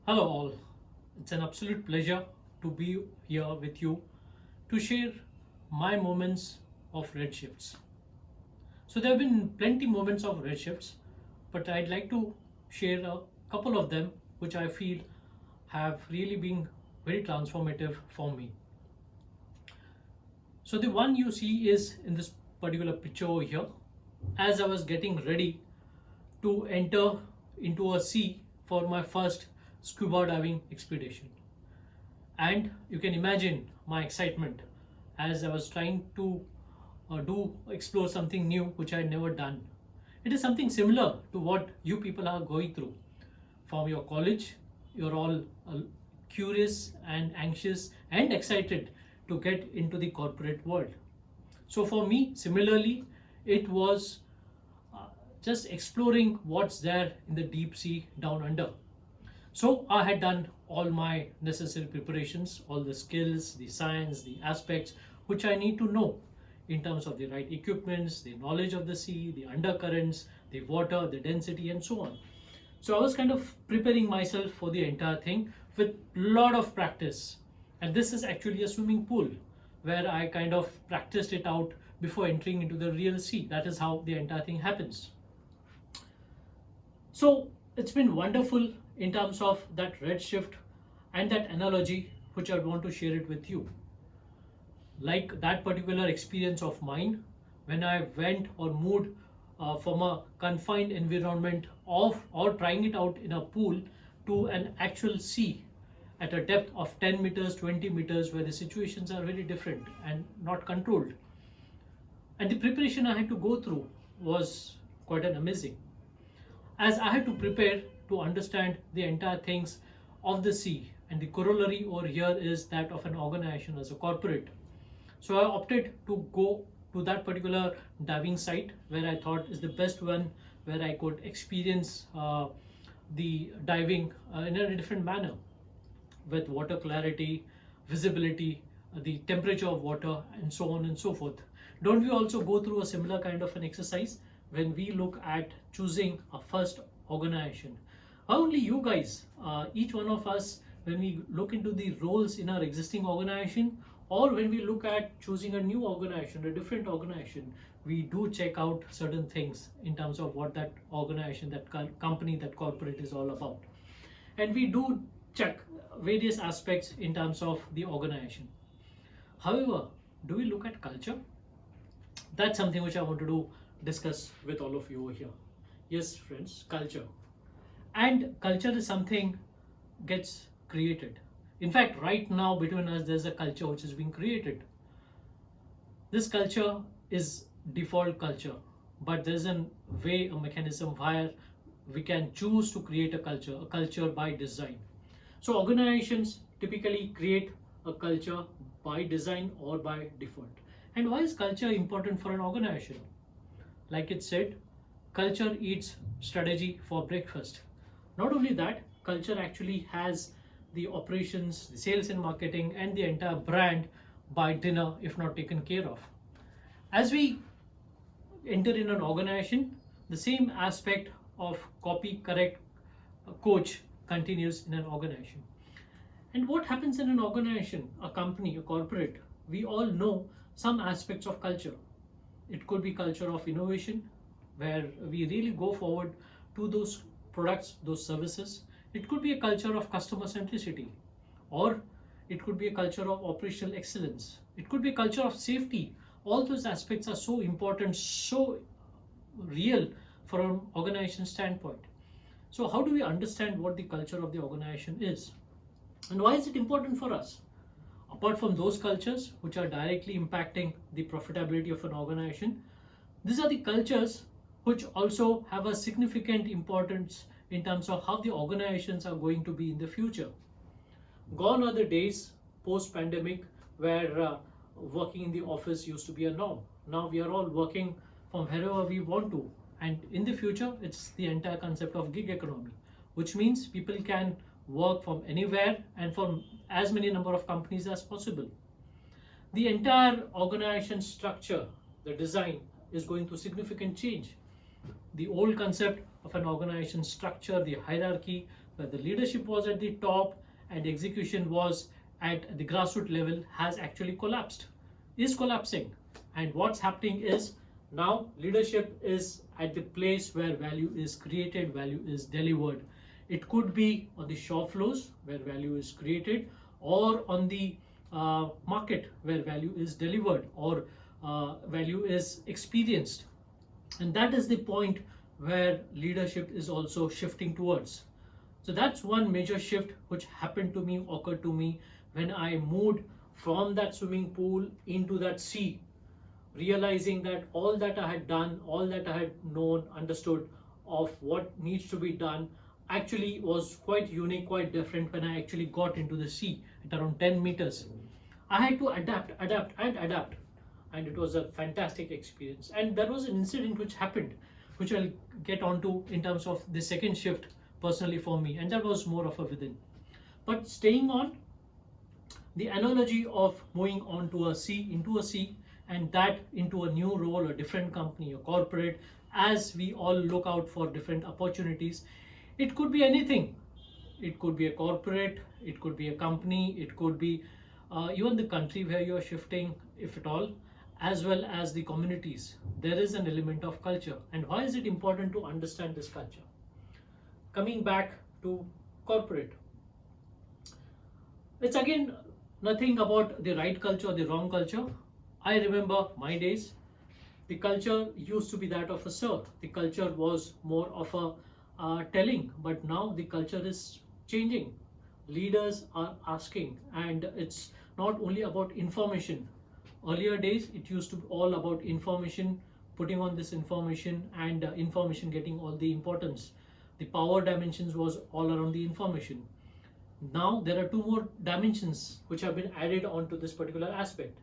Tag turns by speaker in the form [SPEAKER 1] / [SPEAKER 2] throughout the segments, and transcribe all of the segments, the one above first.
[SPEAKER 1] Hello, all. It's an absolute pleasure to be here with you to share my moments of redshifts. So, there have been plenty moments of redshifts, but I'd like to share a couple of them which I feel have really been very transformative for me. So, the one you see is in this particular picture over here. As I was getting ready to enter into a sea for my first scuba diving expedition. And you can imagine my excitement as I was trying to explore something new which I had never done. It is something similar to what you people are going through. From your college, you're all curious and anxious and excited to get into the corporate world. So for me, similarly, it was just exploring what's there in the deep sea down under. So I had done all my necessary preparations, all the skills, the science, the aspects which I need to know in terms of the right equipments, the knowledge of the sea, the undercurrents, the water, the density, and so on. So I was kind of preparing myself for the entire thing with a lot of practice. And this is actually a swimming pool where I kind of practiced it out before entering into the real sea. That is how the entire thing happens. So it's been wonderful in terms of that redshift and that analogy which I want to share it with you. Like that particular experience of mine when I went or moved from a confined environment of or trying it out in a pool to an actual sea at a depth of 10 meters, 20 meters, where the situations are very different and not controlled. And the preparation I had to go through was quite an amazing, as I had to prepare to understand the entire things of the sea. And the corollary over here is that of an organization as a corporate. So I opted to go to that particular diving site where I thought is the best one, where I could experience the diving in a different manner, with water clarity, visibility, the temperature of water, and so on and so forth. Don't we also go through a similar kind of an exercise when we look at choosing a first organization? Not only you guys, each one of us, when we look into the roles in our existing organization, or when we look at choosing a new organization, a different organization, we do check out certain things in terms of what that organization, that company, that corporate is all about. And we do check various aspects in terms of the organization. However, do we look at culture? That's something which I want to discuss with all of you over here. Yes, friends, culture. And culture is something gets created. In fact, right now between us, there's a culture which is being created. This culture is default culture, but there's a way, a mechanism where we can choose to create a culture by design. So organizations typically create a culture by design or by default. And why is culture important for an organization? Like it said, culture eats strategy for breakfast. Not only that, culture actually has the operations, the sales and marketing, and the entire brand by dinner if not taken care of. As we enter in an organization, the same aspect of copy, correct, coach continues in an organization. And what happens in an organization, a company, a corporate? We all know some aspects of culture. It could be culture of innovation, where we really go forward to those products, those services. It could be a culture of customer centricity, or it could be a culture of operational excellence. It could be a culture of safety. All those aspects are so important, so real from an organization standpoint. So how do we understand what the culture of the organization is? And why is it important for us? Apart from those cultures which are directly impacting the profitability of an organization, these are the cultures which also have a significant importance in terms of how the organizations are going to be in the future. Gone are the days post-pandemic where working in the office used to be a norm. Now we are all working from wherever we want to. And in the future, it's the entire concept of gig economy, which means people can work from anywhere and from as many number of companies as possible. The entire organization structure, the design, is going through significant change. The old concept of an organization structure, the hierarchy, where the leadership was at the top and execution was at the grassroots level, has actually collapsed, is collapsing. And what's happening is now leadership is at the place where value is created, value is delivered. It could be on the shop floors where value is created, or on the market where value is delivered, or value is experienced. And that is the point where leadership is also shifting towards. So that's one major shift which happened to me, occurred to me when I moved from that swimming pool into that sea, realizing that all that I had done, all that I had known, understood of what needs to be done actually was quite unique, quite different when I actually got into the sea at around 10 meters. I had to adapt. And it was a fantastic experience. And there was an incident which happened, which I'll get onto in terms of the second shift personally for me, and that was more of a within. But staying on the analogy of moving on to a sea, into a sea, and that into a new role, a different company, a corporate, as we all look out for different opportunities. It could be anything. It could be a corporate, it could be a company, it could be even the country where you're shifting, if at all, as well as the communities. There is an element of culture. And why is it important to understand this culture? Coming back to corporate, it's again nothing about the right culture or the wrong culture. I remember my days. The culture used to be that of a sir. The culture was more of a telling, but now the culture is changing. Leaders are asking, and it's not only about information. Earlier days, it used to be all about information, putting on this information, and information getting all the importance. The power dimensions was all around the information. Now there are two more dimensions which have been added onto this particular aspect,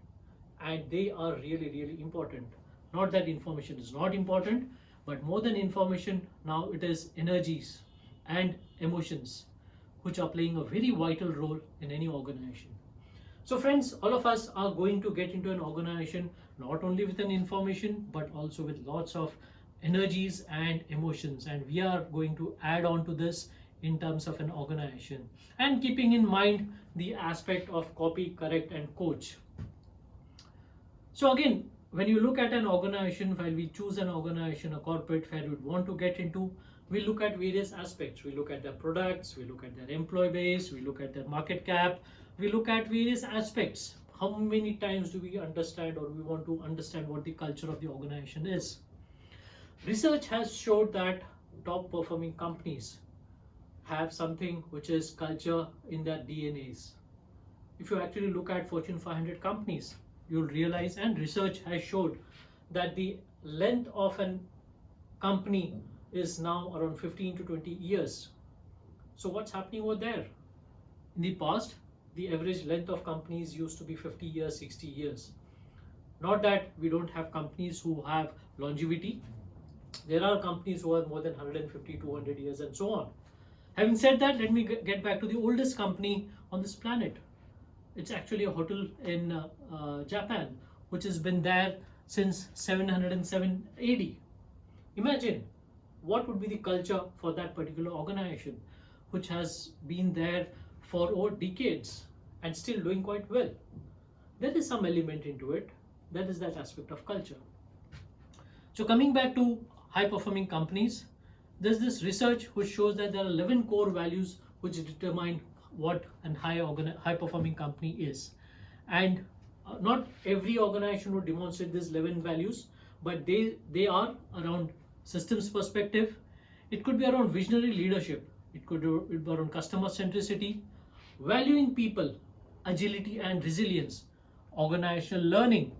[SPEAKER 1] and they are really, really important. Not that information is not important, but more than information, now it is energies and emotions which are playing a very vital role in any organization. So friends, all of us are going to get into an organization not only with an information, but also with lots of energies and emotions, and we are going to add on to this in terms of an organization, and keeping in mind the aspect of copy, correct, and coach. So again, when you look at an organization, while we choose an organization, a corporate where we want to get into, we look at various aspects. We look at their products, we look at their employee base, we look at their market cap, we look at various aspects. How many times do we understand, or we want to understand what the culture of the organization is? Research has showed that top performing companies have something which is culture in their DNAs. If you actually look at Fortune 500 companies, you'll realize, and research has showed, that the length of an company is now around 15 to 20 years. So what's happening over there? In the past, the average length of companies used to be 50 years, 60 years. Not that we don't have companies who have longevity. There are companies who are more than 150, 200 years and so on. Having said that, let me get back to the oldest company on this planet. It's actually a hotel in Japan, which has been there since 707 AD. Imagine what would be the culture for that particular organization, which has been there for over decades and still doing quite well. There is some element into it. That is that aspect of culture. So coming back to high performing companies, there's this research which shows that there are 11 core values which determine what a high performing company is. And not every organization would demonstrate these 11 values, but they are around systems perspective. It could be around visionary leadership. It could be around customer centricity, valuing people, agility and resilience, organizational learning,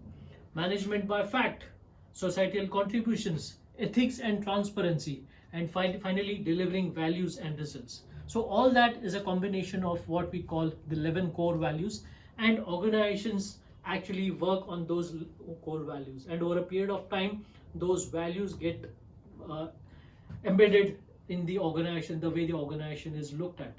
[SPEAKER 1] management by fact, societal contributions, ethics and transparency, and finally delivering values and results. So all that is a combination of what we call the 11 core values, and organizations actually work on those core values, and over a period of time those values get embedded in the organization, the way the organization is looked at.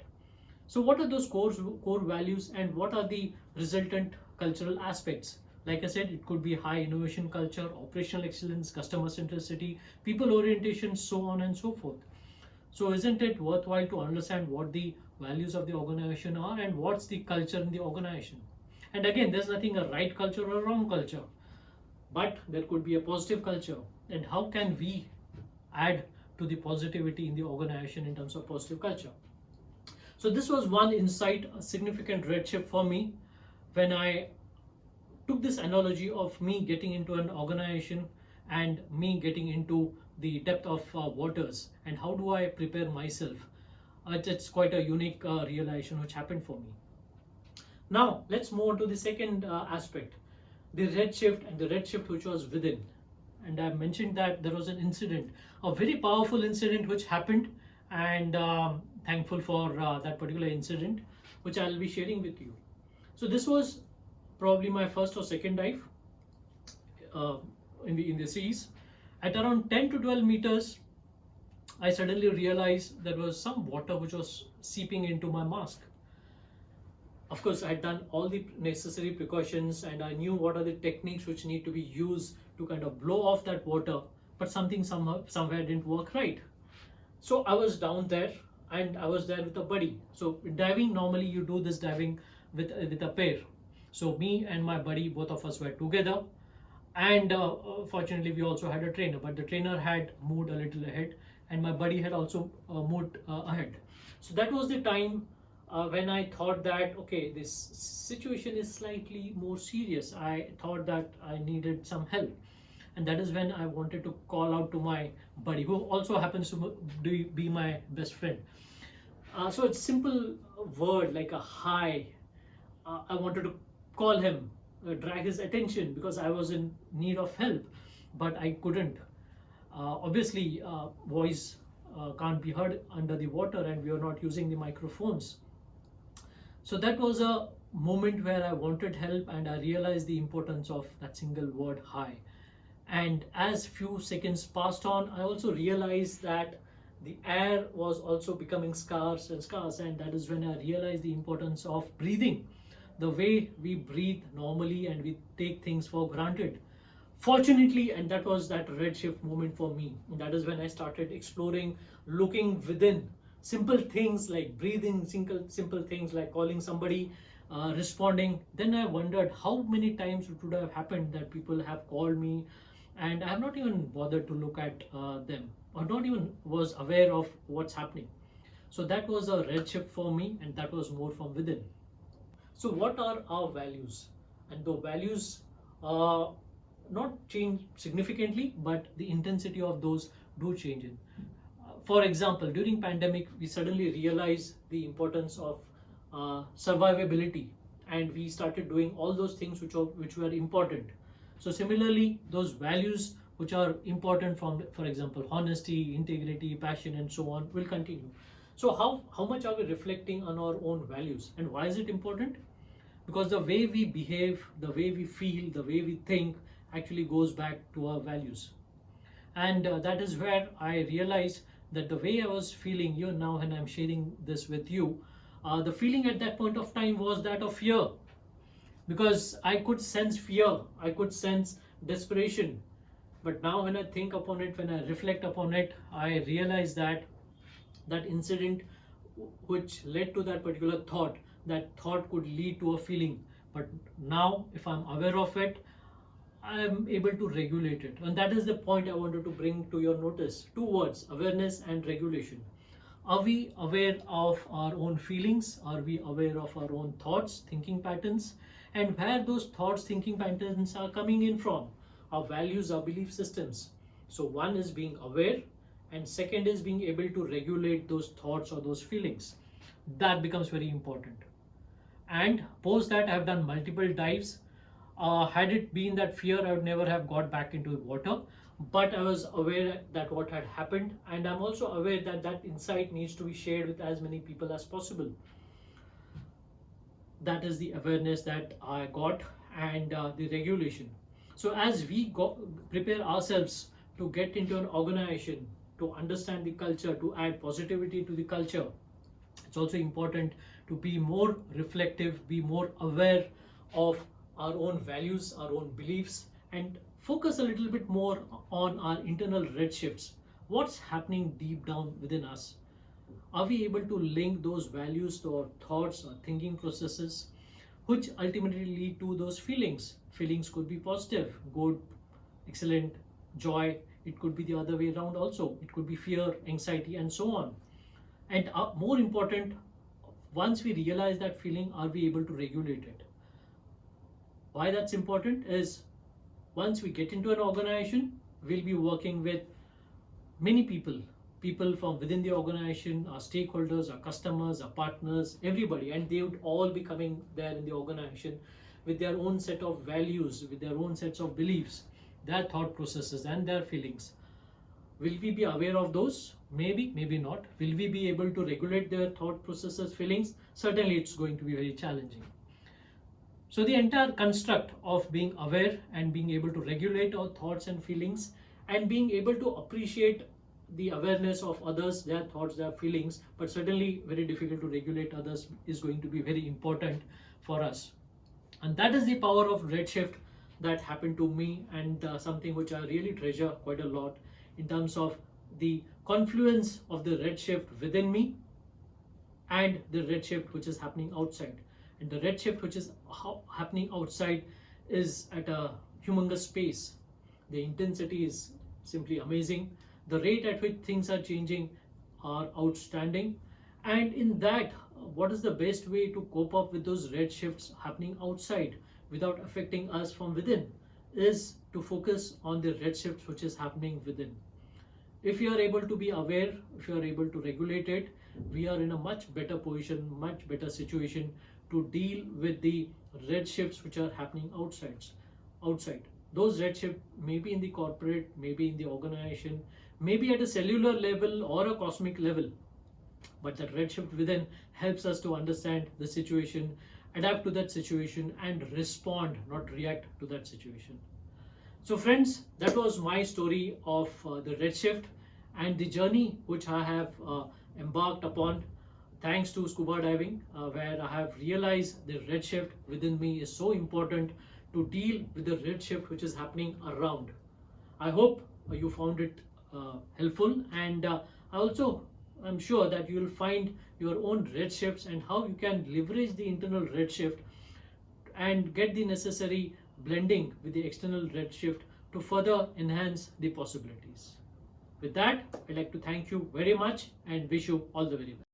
[SPEAKER 1] So what are those core values, and what are the resultant cultural aspects? Like I said, it could be high innovation culture, operational excellence, customer centricity, people orientation, so on and so forth. So isn't it worthwhile to understand what the values of the organization are and what's the culture in the organization? And again, there's nothing a right culture or a wrong culture, but there could be a positive culture. And how can we add to the positivity in the organization in terms of positive culture? So this was one insight, a significant redshift for me when I took this analogy of me getting into an organization and me getting into the depth of waters, and how do I prepare myself. It's quite a unique realization which happened for me. Now let's move on to the second aspect, the redshift, and the redshift which was within. And I mentioned that there was an incident, a very powerful incident which happened, and thankful for that particular incident, which I'll be sharing with you. So this was probably my first or second dive uh, in the seas. At around 10 to 12 meters, I suddenly realized there was some water which was seeping into my mask. Of course, I had done all the necessary precautions and I knew what are the techniques which need to be used to kind of blow off that water, but something somewhere didn't work right. So I was down there and I was there with a buddy. So diving, normally you do this diving with a pair. So me and my buddy, both of us were together, and fortunately we also had a trainer, but the trainer had moved a little ahead and my buddy had also moved ahead. So that was the time when I thought that, okay, this situation is slightly more serious. I thought that I needed some help, and that is when I wanted to call out to my buddy, who also happens to be my best friend. So it's simple word like a hi. I wanted to call him, drag his attention because I was in need of help, but I couldn't. Obviously, voice can't be heard under the water, and we are not using the microphones. So that was a moment where I wanted help, and I realized the importance of that single word hi. And as few seconds passed on, I also realized that the air was also becoming scarce and scarce, and that is when I realized the importance of breathing, the way we breathe normally and we take things for granted. Fortunately, and that was that redshift moment for me, and that is when I started exploring, looking within, simple things like breathing, simple things like calling somebody, responding. Then I wondered how many times it would have happened that people have called me and I have not even bothered to look at them, or not even was aware of what's happening. So that was a redshift for me, and that was more from within. So what are our values? And the values not change significantly, but the intensity of those do change. For example, during pandemic, we suddenly realized the importance of survivability, and we started doing all those things which were important. So similarly, those values which are important, from, for example, honesty, integrity, passion, and so on, will continue. So how much are we reflecting on our own values, and why is it important? Because the way we behave, the way we feel, the way we think actually goes back to our values. And that is where I realized that the way I was feeling, now when I'm sharing this with you, the feeling at that point of time was that of fear, because I could sense fear, I could sense desperation. But now when I think upon it, when I reflect upon it, I realize that that incident which led to that particular thought, that thought could lead to a feeling. But now if I'm aware of it, I'm able to regulate it. And that is the point I wanted to bring to your notice. Two words: awareness and regulation. Are we aware of our own feelings? Are we aware of our own thoughts, thinking patterns? And where those thoughts, thinking patterns are coming in from? Our values, our belief systems. So one is being aware, and second is being able to regulate those thoughts or those feelings. That becomes very important. And post that, I've done multiple dives. Had it been that fear, I would never have got back into the water. But I was aware that what had happened, and I'm also aware that that insight needs to be shared with as many people as possible. That is the awareness that I got, and the regulation. So as we prepare ourselves to get into an organization, to understand the culture, to add positivity to the culture, it's also important to be more reflective, be more aware of our own values, our own beliefs, and focus a little bit more on our internal redshifts. What's happening deep down within us? are we able to link those values to our thoughts or thinking processes, which ultimately lead to those feelings? Feelings could be positive, good, excellent, joy. It could be the other way around also. It could be fear, anxiety, and so on. And more important, once we realize that feeling, are we able to regulate it? Why that's important is, once we get into an organization, we'll be working with many people from within the organization, our stakeholders, our customers, our partners, everybody, and they would all be coming there in the organization with their own set of values, with their own sets of beliefs, their thought processes, and their feelings. Will we be aware of those? Maybe, maybe not. Will we be able to regulate their thought processes, feelings? Certainly, it's going to be very challenging. So the entire construct of being aware and being able to regulate our thoughts and feelings, and being able to appreciate the awareness of others, their thoughts, their feelings, but certainly very difficult to regulate others, is going to be very important for us. And that is the power of redshift that happened to me, and something which I really treasure quite a lot, in terms of the confluence of the redshift within me and the redshift which is happening outside. And the redshift which is happening outside is at a humongous pace. The intensity is simply amazing. The rate at which things are changing are outstanding. And in that, what is the best way to cope up with those red shifts happening outside without affecting us from within, is to focus on the red shifts which is happening within. If you are able to be aware, if you are able to regulate it, we are in a much better position, much better situation to deal with the red shifts which are happening outside. Those red shifts may be in the corporate, maybe in the organization, maybe at a cellular level or a cosmic level. But that red shift within helps us to understand the situation, adapt to that situation, and respond, not react to that situation. So friends, that was my story of the red shift and the journey which I have embarked upon thanks to scuba diving, where I have realized the red shift within me is so important to deal with the red shift which is happening around. I hope you found it helpful, and I'm sure that you will find your own red shifts and how you can leverage the internal red shift and get the necessary blending with the external red shift to further enhance the possibilities. With that, I'd like to thank you very much and wish you all the very best.